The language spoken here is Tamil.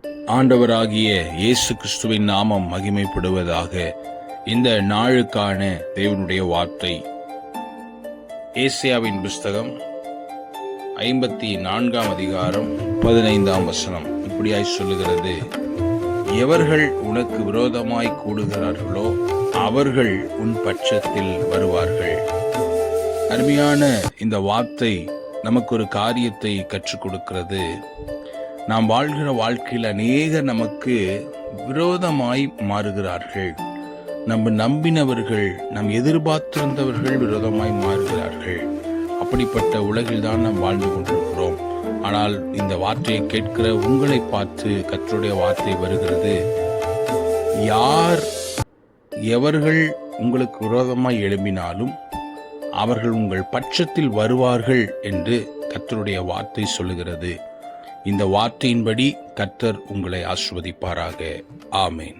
ஆண்டவராகிய இயேசு கிறிஸ்துவின் நாமம் மகிமைப்படுவதாக. இந்த நாளுக்கான தேவனுடைய வார்த்தை ஏசாயாவின் புஸ்தகம் 54 அதிகாரம் 15 வசனம் இப்படியாய் சொல்லுகிறது: எவர்கள் உனக்கு விரோதமாய் கூடுகிறார்களோ அவர்கள் உன் பட்சத்தில் வருவார்கள். அருமையான இந்த வார்த்தை நமக்கு ஒரு காரியத்தை கற்றுக் கொடுக்கிறது. நாம் வாழ்கிற வாழ்க்கையில் அநேகர் நமக்கு விரோதமாய் மாறுகிறார்கள். நம்ம நம்பினவர்கள், நம் எதிர்பார்த்திருந்தவர்கள் விரோதமாய் மாறுகிறார்கள். அப்படிப்பட்ட உலகில் தான் நாம் வாழ்ந்து கொண்டிருக்கிறோம். ஆனால் இந்த வார்த்தையை கேட்கிற உங்களை பார்த்து கர்த்தருடைய வார்த்தை வருகிறது: எவர்கள் உங்களுக்கு விரோதமாய் எழும்பினாலும் அவர்கள் உங்கள் பட்சத்தில் வருவார்கள் என்று கர்த்தருடைய வார்த்தை சொல்லுகிறது. இந்த வார்த்தையின்படி கர்த்தர் உங்களை ஆசீர்வதிப்பாராக. ஆமென்.